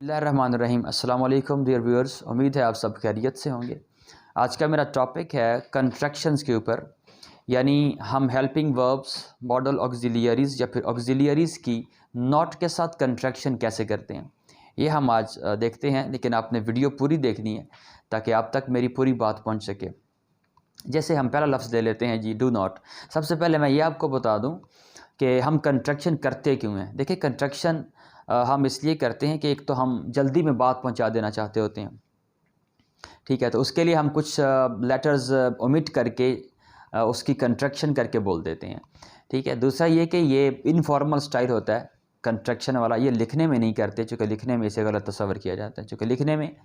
बिस्मिल्लाहिर्रहमानिर्रहीम। अस्सलाम वालेकुम डियर व्यूअर्स, उम्मीद है आप सब खैरियत से होंगे। आज का मेरा टॉपिक है कंट्रैक्शंस के ऊपर, यानी हम हेल्पिंग वर्ब्स, मॉडल ऑक्सिलियरीज़ या फिर ऑक्सिलियरीज़ की नॉट के साथ कंट्रैक्शन कैसे करते हैं, ये हम आज देखते हैं। लेकिन आपने वीडियो पूरी देखनी है ताकि आप तक मेरी पूरी बात पहुंच सके। जैसे हम पहला लफ्ज़ ले लेते हैं जी, डू नॉट। सबसे पहले मैं ये आपको बता दूं कि हम कंट्रैक्शन करते क्यों हैं। देखिए, कंट्रैक्शन हम इसलिए करते हैं कि एक तो हम जल्दी में बात पहुंचा देना चाहते होते हैं, ठीक है, तो उसके लिए हम कुछ लेटर्स ओमिट करके उसकी कंट्रैक्शन करके बोल देते हैं, ठीक है। दूसरा ये कि ये इनफॉर्मल स्टाइल होता है कंट्रैक्शन वाला, ये लिखने में नहीं करते, चूँकि लिखने में इसे गलत तस्वर किया जाता है। चूँकि लिखने में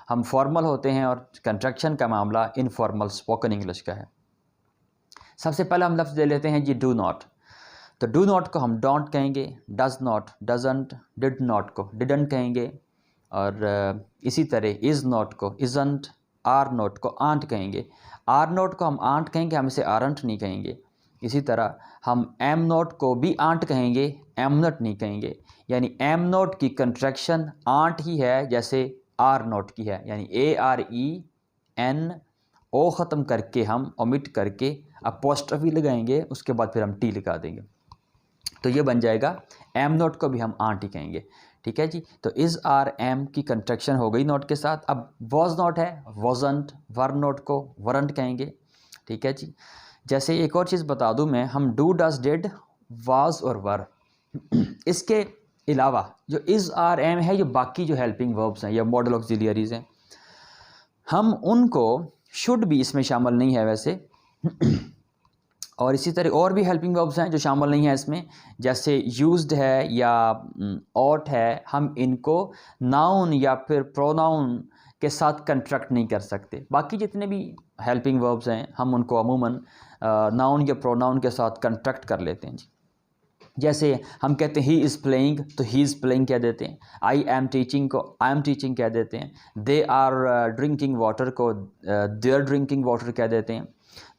हम फॉर्मल होते हैं और कंट्रैक्शन का मामला इनफॉर्मल स्पोकन इंग्लिश का है। सबसे पहला हम लफ्ज़ ले लेते हैं जी, डू नॉट। तो डू नॉट को हम डोंट कहेंगे, does not doesn't, did not को डिडंट कहेंगे, और इसी तरह इज़ नॉट को इज़ंट, आर नॉट को आंट कहेंगे। आर नॉट को हम आंट कहेंगे, हम इसे आरंट नहीं कहेंगे। इसी तरह हम एम नॉट को भी आंट कहेंगे, एम नॉट नहीं कहेंगे। यानी एम नॉट की कंट्रैक्शन आंट ही है जैसे आर नॉट की है, यानी AREN ओ ख़त्म करके हम ओमिट करके अपोस्ट्रोफी लगाएंगे, उसके बाद फिर हम टी लगा देंगे, तो ये बन जाएगा एम नोट को भी हम आंट ही कहेंगे, ठीक है जी। तो इज़ आर एम की कंट्रैक्शन हो गई नोट के साथ। अब वॉज नॉट है, वॉजंट, वर नोट को वरंट कहेंगे, ठीक है जी। जैसे एक और चीज़ बता दूं मैं, हम डू, डज, डिड, वाज और वर, इसके अलावा जो इज़ आर एम है, ये बाकी जो हेल्पिंग वर्ब्स हैं या मॉडल ऑक्सिलियरीज़ हैं, हम उनको शुड भी इसमें शामिल नहीं है वैसे और इसी तरह और भी हेल्पिंग वर्ब्स हैं जो शामिल नहीं है इसमें, जैसे यूज्ड है या ऑट है, हम इनको नाउन या फिर प्रोनाउन के साथ कंट्रैक्ट नहीं कर सकते। बाकी जितने भी हेल्पिंग वर्ब्स हैं हम उनको अमूमन नाउन या प्रोनाउन के साथ कंट्रैक्ट कर लेते हैं जी। जैसे हम कहते हैं ही इज़ प्लेइंग, तो ही इज़ प्लेइंग कह देते हैं। आई एम टीचिंग को आई एम टीचिंग कह देते हैं। दे आर ड्रिंकिंग वाटर को दे आर ड्रिंकिंग वाटर कह देते हैं।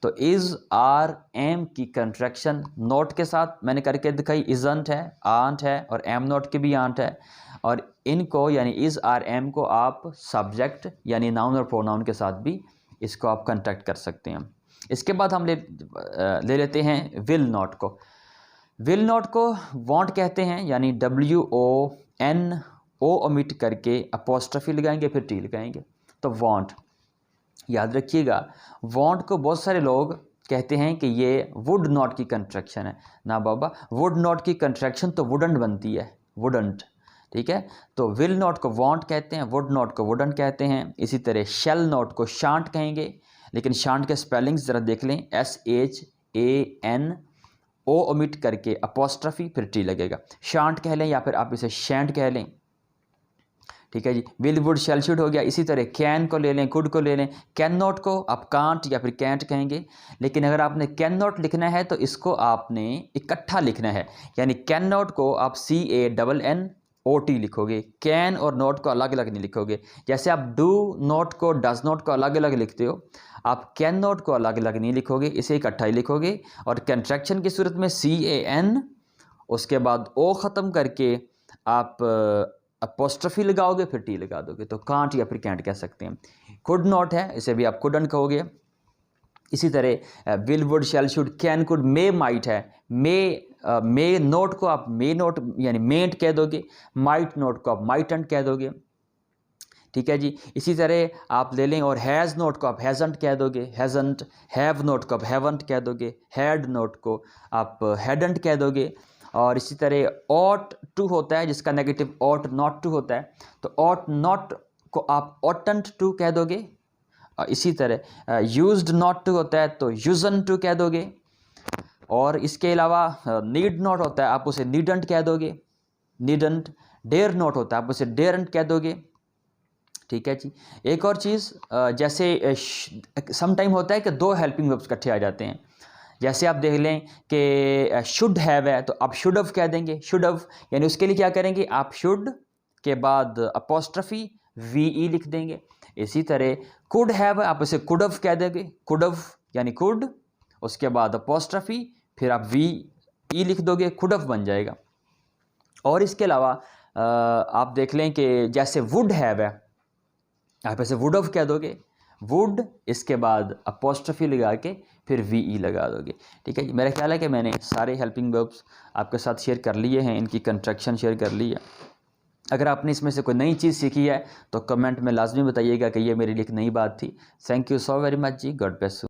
तो इज़ आर एम की कंट्रैक्शन नॉट के साथ मैंने करके दिखाई, इज़ंट है, आंट है, और एम नॉट के भी आंट है। और इनको यानी इज़ आर एम को आप सब्जेक्ट यानी नाउन और प्रोनाउन के साथ भी इसको आप कंट्रैक्ट कर सकते हैं। इसके बाद हम ले लेते हैं विल नॉट को। विल नॉट को वॉन्ट कहते हैं, यानी WON ओ ओमिट करके अपोस्ट्रोफी लगाएंगे फिर टी लगाएंगे, तो वॉन्ट। याद रखिएगा, वॉन्ट को बहुत सारे लोग कहते हैं कि ये वुड नॉट की कंट्रैक्शन है। ना बाबा, वुड नॉट की कंट्रैक्शन तो वुडंट बनती है, वुडंट, ठीक है। तो विल नॉट को वॉन्ट कहते हैं, वुड नॉट को वुडंट कहते हैं। इसी तरह शेल नॉट को शांट कहेंगे, लेकिन शांट के स्पेलिंग्स ज़रा देख लें, SHAN ओ ओमिट करके अपोस्ट्रोफी फिर टी लगेगा। शांट कह लें या फिर आप इसे शैंट कह लें, ठीक है जी। विल, वुड, शैल, शुड हो गया। इसी तरह कैन को ले लें, कुड को ले लें। कैन नॉट को आप कांट या फिर कैंट कहेंगे, लेकिन अगर आपने कैन नॉट लिखना है तो इसको आपने इकट्ठा लिखना है, यानी कैन नॉट को आप CANNOT लिखोगे, कैन और नॉट को अलग अलग नहीं लिखोगे। जैसे आप डू नॉट को, डज नॉट को अलग अलग लिखते हो, आप कैन नॉट को अलग अलग नहीं लिखोगे, इसे इकट्ठा ही लिखोगे। और कंट्रैक्शन की सूरत में CAN, उसके बाद ओ ख़त्म करके आप अपोस्ट्रोफी लगाओगे फिर टी लगा दोगे, तो कांट या फिर कैंट कह सकते हैं। कुड नॉट है, इसे भी आप कुडंट कहोगे। इसी तरह will, would, shall, should, can, could, may, might है। मे नोट को आप मे नोट यानी मेंट कह दोगे, माइट नोट को आप माइटंट कह दोगे, ठीक है जी। इसी तरह आप ले लें और हैज़ नोट को आप हैज़ंट कह दोगे, हैज़ंट। हैव नोट को आप हैवंट कह दोगे, हैड नोट को आप हैडंट कह दोगे। और इसी तरह ऑट टू होता है जिसका नेगेटिव ऑट नॉट टू होता है, तो ऑट नॉट को आप ऑटंट टू कह दोगे। और इसी तरह यूज्ड नॉट टू होता है तो यूजन टू कह दोगे। और इसके अलावा नीड नॉट होता है, आप उसे नीडंट कह दोगे, नीडंट। डेयर नॉट होता है, आप उसे डेयरंट कह दोगे, ठीक है जी। एक और चीज़, जैसे सम टाइम होता है कि दो हेल्पिंग वर्ब्स इकट्ठे आ जाते हैं। जैसे आप देख लें कि शुड हैव है तो आप शुड हैव कह देंगे, शुड हैव, यानी उसके लिए क्या करेंगे, आप शुड के बाद अपोस्ट्रोफी VE लिख देंगे। इसी तरह कुड हैव, आप उसे कुड हैव कह देंगे, कुड हैव यानी कुड, उसके बाद अपोस्ट्रोफी फिर आप VE लिख दोगे, कुड हैव बन जाएगा। और इसके अलावा आप देख लें कि जैसे वुड हैव है, आप ऐसे वुड ऑफ कह दोगे, वुड, इसके बाद अपोस्ट्रोफी लगा के फिर वी लगा दोगे। ठीक है जी, मेरा ख्याल है कि मैंने सारे हेल्पिंग वर्ब्स आपके साथ शेयर कर लिए हैं, इनकी कंस्ट्रक्शन शेयर कर ली है। अगर आपने इसमें से कोई नई चीज़ सीखी है तो कमेंट में लाजमी बताइएगा कि ये मेरे लिए एक नई बात थी। Thank you so very much जी, गॉड ब्लेस यू।